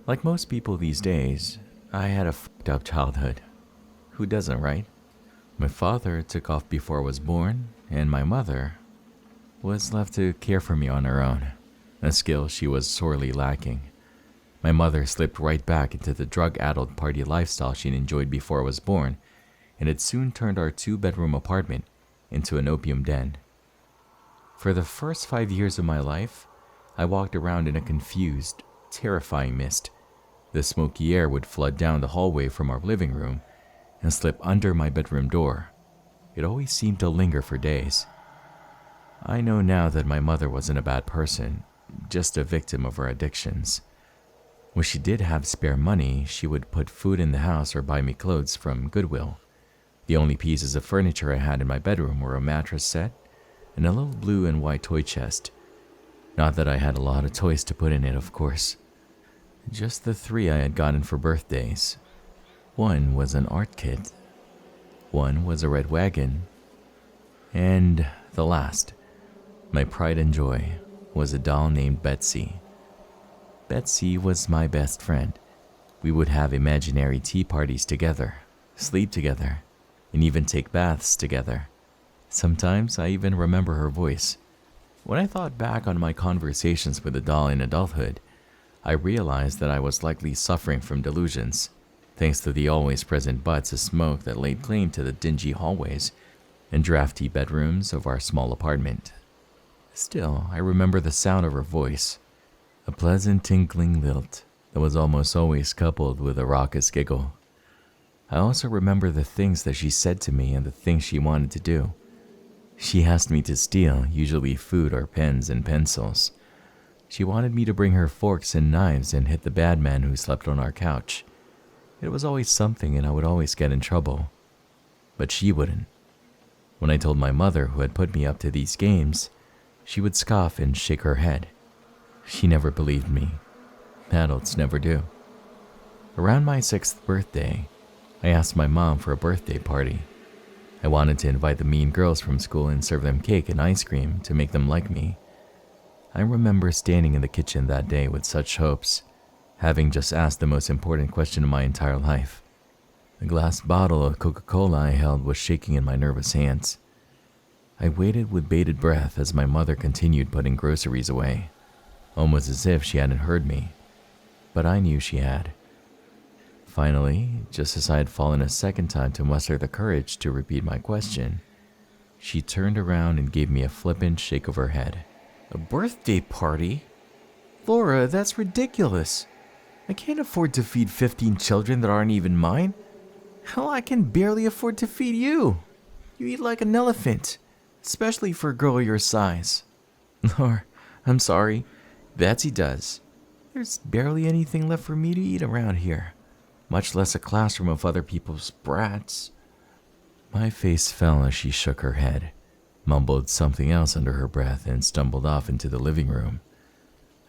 Like most people these days, I had a fucked up childhood. Who doesn't, right? My father took off before I was born, and my mother was left to care for me on her own, a skill she was sorely lacking. My mother slipped right back into the drug-addled party lifestyle she'd enjoyed before I was born, and it soon turned our two-bedroom apartment into an opium den. For the first 5 years of my life, I walked around in a confused, terrifying mist. The smoky air would flood down the hallway from our living room and slip under my bedroom door. It always seemed to linger for days. I know now that my mother wasn't a bad person, just a victim of her addictions. When she did have spare money, she would put food in the house or buy me clothes from Goodwill. The only pieces of furniture I had in my bedroom were a mattress set and a little blue and white toy chest. Not that I had a lot of toys to put in it, of course. Just the 3 I had gotten for birthdays. One was an art kit, one was a red wagon, and the last, my pride and joy, was a doll named Betsy. Betsy was my best friend. We would have imaginary tea parties together, sleep together, and even take baths together. Sometimes I even remember her voice. When I thought back on my conversations with the doll in adulthood, I realized that I was likely suffering from delusions, thanks to the always present butts of smoke that laid claim to the dingy hallways and drafty bedrooms of our small apartment. Still, I remember the sound of her voice, a pleasant tinkling lilt that was almost always coupled with a raucous giggle. I also remember the things that she said to me and the things she wanted to do. She asked me to steal, usually food or pens and pencils. She wanted me to bring her forks and knives and hit the bad man who slept on our couch. It was always something and I would always get in trouble. But she wouldn't. When I told my mother who had put me up to these games, she would scoff and shake her head. She never believed me. Adults never do. Around my 6th birthday, I asked my mom for a birthday party. I wanted to invite the mean girls from school and serve them cake and ice cream to make them like me. I remember standing in the kitchen that day with such hopes, having just asked the most important question of my entire life. The glass bottle of Coca-Cola I held was shaking in my nervous hands. I waited with bated breath as my mother continued putting groceries away, almost as if she hadn't heard me, but I knew she had. Finally, just as I had fallen a second time to muster the courage to repeat my question, she turned around and gave me a flippant shake of her head. A birthday party? Laura, that's ridiculous. I can't afford to feed 15 children that aren't even mine. Hell, I can barely afford to feed you. You eat like an elephant, especially for a girl your size. Laura, I'm sorry, Betsy does. There's barely anything left for me to eat around here, much less a classroom of other people's brats. My face fell as she shook her head, mumbled something else under her breath, and stumbled off into the living room.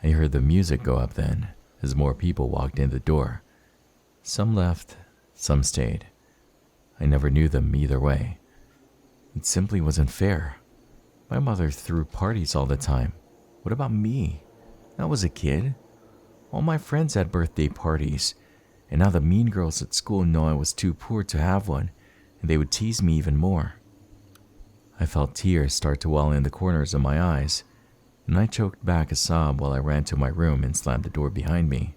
I heard the music go up then, as more people walked in the door. Some left, some stayed. I never knew them either way. It simply wasn't fair. My mother threw parties all the time. What about me? I was a kid. All my friends had birthday parties, and now the mean girls at school know I was too poor to have one, and they would tease me even more. I felt tears start to well in the corners of my eyes, and I choked back a sob while I ran to my room and slammed the door behind me.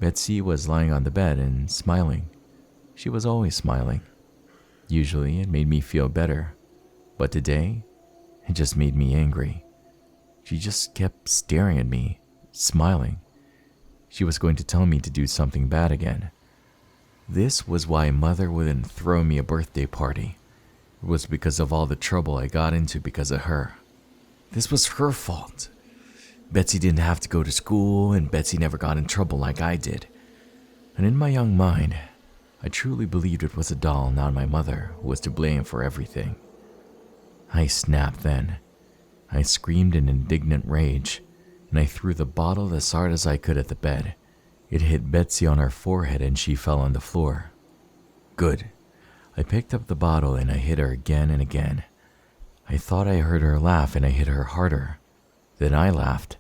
Betsy was lying on the bed and smiling. She was always smiling. Usually it made me feel better, but today it just made me angry. She just kept staring at me, smiling. She was going to tell me to do something bad again. This was why Mother wouldn't throw me a birthday party. It was because of all the trouble I got into because of her. This was her fault. Betsy didn't have to go to school, and Betsy never got in trouble like I did. And in my young mind, I truly believed it was a doll, not my mother, who was to blame for everything. I snapped then. I screamed in indignant rage, and I threw the bottle as hard as I could at the bed. It hit Betsy on her forehead and she fell on the floor. Good. I picked up the bottle and I hit her again and again. I thought I heard her laugh and I hit her harder. Then I laughed.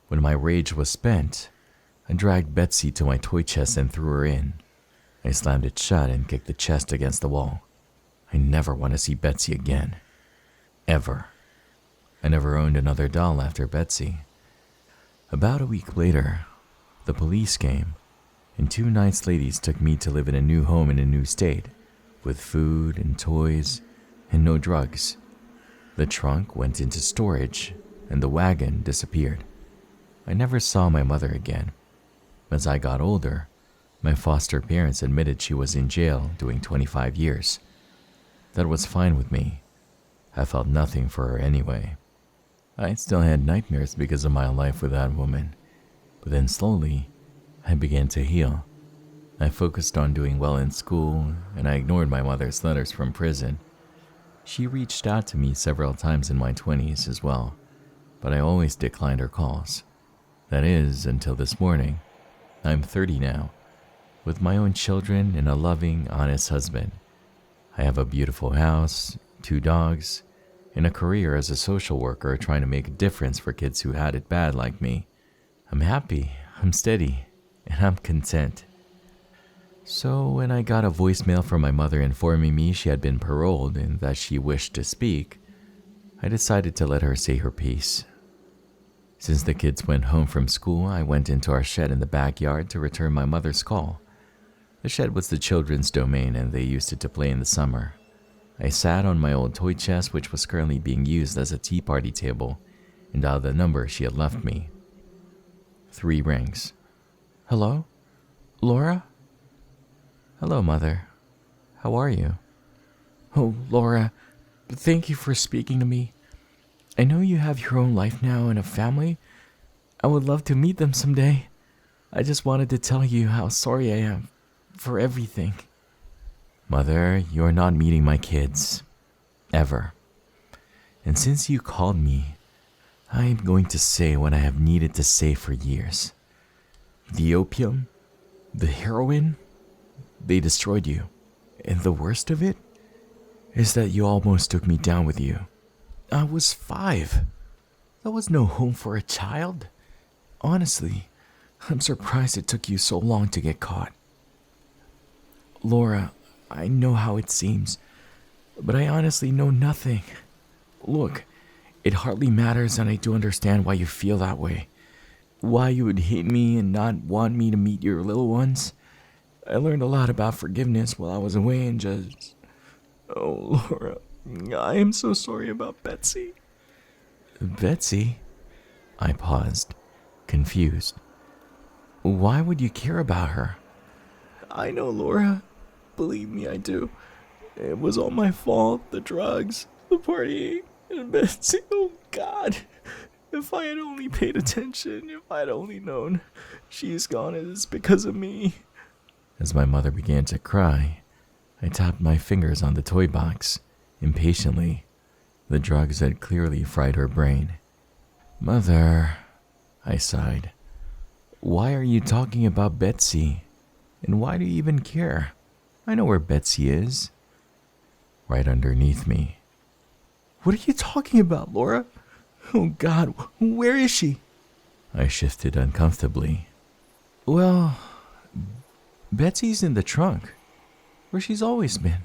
When my rage was spent, I dragged Betsy to my toy chest and threw her in. I slammed it shut and kicked the chest against the wall. I never want to see Betsy again. Ever. I never owned another doll after Betsy. About a week later, the police came, and 2 nice ladies took me to live in a new home in a new state, with food and toys and no drugs. The trunk went into storage, and the wagon disappeared. I never saw my mother again. As I got older, my foster parents admitted she was in jail doing 25 years. That was fine with me. I felt nothing for her anyway. I still had nightmares because of my life with that woman, but then slowly, I began to heal. I focused on doing well in school, and I ignored my mother's letters from prison. She reached out to me several times in my 20s as well, but I always declined her calls. That is, until this morning. I'm 30 now, with my own children and a loving, honest husband. I have a beautiful house, 2 dogs, and a career as a social worker trying to make a difference for kids who had it bad like me. I'm happy, I'm steady, and I'm content. So when I got a voicemail from my mother informing me she had been paroled and that she wished to speak, I decided to let her say her piece. Since the kids went home from school, I went into our shed in the backyard to return my mother's call. The shed was the children's domain and they used it to play in the summer. I sat on my old toy chest, which was currently being used as a tea party table, and dialed the number she had left me. 3 rings. Hello? Laura? Hello, Mother. How are you? Oh, Laura, thank you for speaking to me. I know you have your own life now and a family. I would love to meet them someday. I just wanted to tell you how sorry I am for everything. Mother, you're not meeting my kids. Ever. And since you called me, I am going to say what I have needed to say for years. The opium, the heroin, they destroyed you. And the worst of it is that you almost took me down with you. I was 5. That was no home for a child. Honestly, I'm surprised it took you so long to get caught. Laura, I know how it seems, but I honestly know nothing. Look, it hardly matters, and I do understand why you feel that way. Why you would hate me and not want me to meet your little ones. I learned a lot about forgiveness while I was away and just... Oh, Laura, I am so sorry about Betsy. Betsy? I paused, confused. Why would you care about her? I know, Laura. Believe me, I do. It was all my fault. The drugs, the partying, and Betsy. Oh, God. If I had only paid attention, if I had only known she's gone, it is because of me. As my mother began to cry, I tapped my fingers on the toy box, impatiently. The drugs had clearly fried her brain. Mother, I sighed. Why are you talking about Betsy? And why do you even care? I know where Betsy is. Right underneath me. What are you talking about, Laura? Oh, God, where is she? I shifted uncomfortably. Well, Betsy's in the trunk, where she's always been.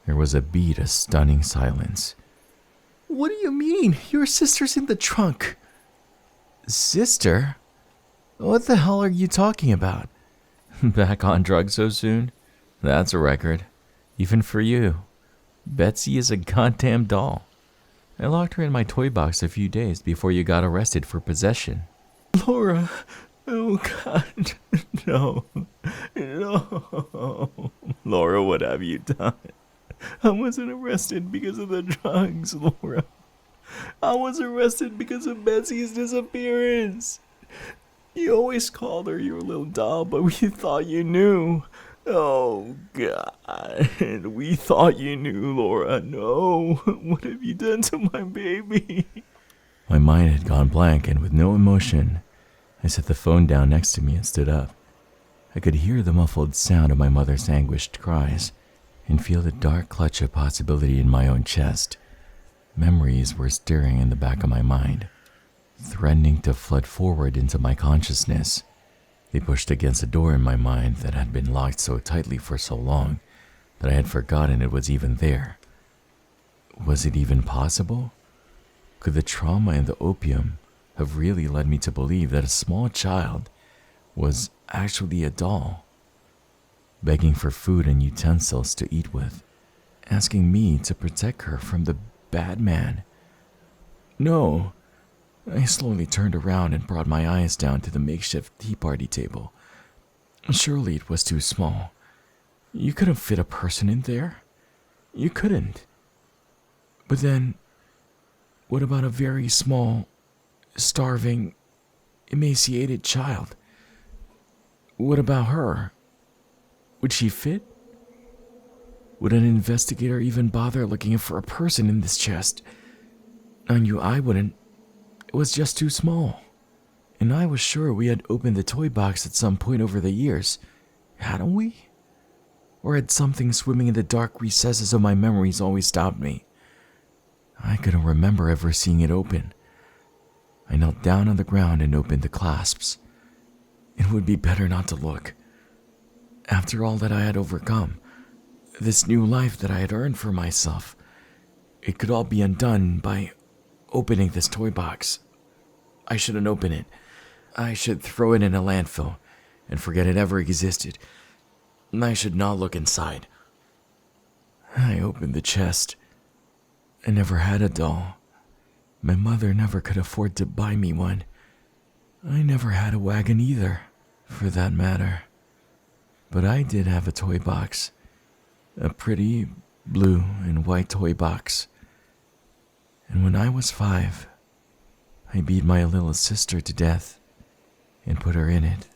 There was a beat of stunning silence. What do you mean? Your sister's in the trunk. Sister? What the hell are you talking about? Back on drugs so soon? That's a record. Even for you. Betsy is a goddamn doll. I locked her in my toy box a few days before you got arrested for possession. Laura, oh God, no, no. Laura, what have you done? I wasn't arrested because of the drugs, Laura. I was arrested because of Betsy's disappearance. You always called her your little doll, but we thought you knew. Oh, God. We thought you knew, Laura. No. What have you done to my baby? My mind had gone blank, and with no emotion, I set the phone down next to me and stood up. I could hear the muffled sound of my mother's anguished cries and feel the dark clutch of possibility in my own chest. Memories were stirring in the back of my mind, threatening to flood forward into my consciousness. They pushed against a door in my mind that had been locked so tightly for so long that I had forgotten it was even there. Was it even possible? Could the trauma and the opium have really led me to believe that a small child was actually a doll, begging for food and utensils to eat with, asking me to protect her from the bad man? No. I slowly turned around and brought my eyes down to the makeshift tea party table. Surely it was too small. You couldn't fit a person in there. You couldn't. But then, what about a very small, starving, emaciated child? What about her? Would she fit? Would an investigator even bother looking for a person in this chest? I knew I wouldn't. It was just too small. And I was sure we had opened the toy box at some point over the years, hadn't we? Or had something swimming in the dark recesses of my memories always stopped me? I couldn't remember ever seeing it open. I knelt down on the ground and opened the clasps. It would be better not to look. After all that I had overcome, this new life that I had earned for myself, it could all be undone by opening this toy box. I shouldn't open it. I should throw it in a landfill and forget it ever existed. I should not look inside. I opened the chest. I never had a doll. My mother never could afford to buy me one. I never had a wagon either, for that matter. But I did have a toy box. A pretty blue and white toy box. And when I was 5, I beat my little sister to death and put her in it.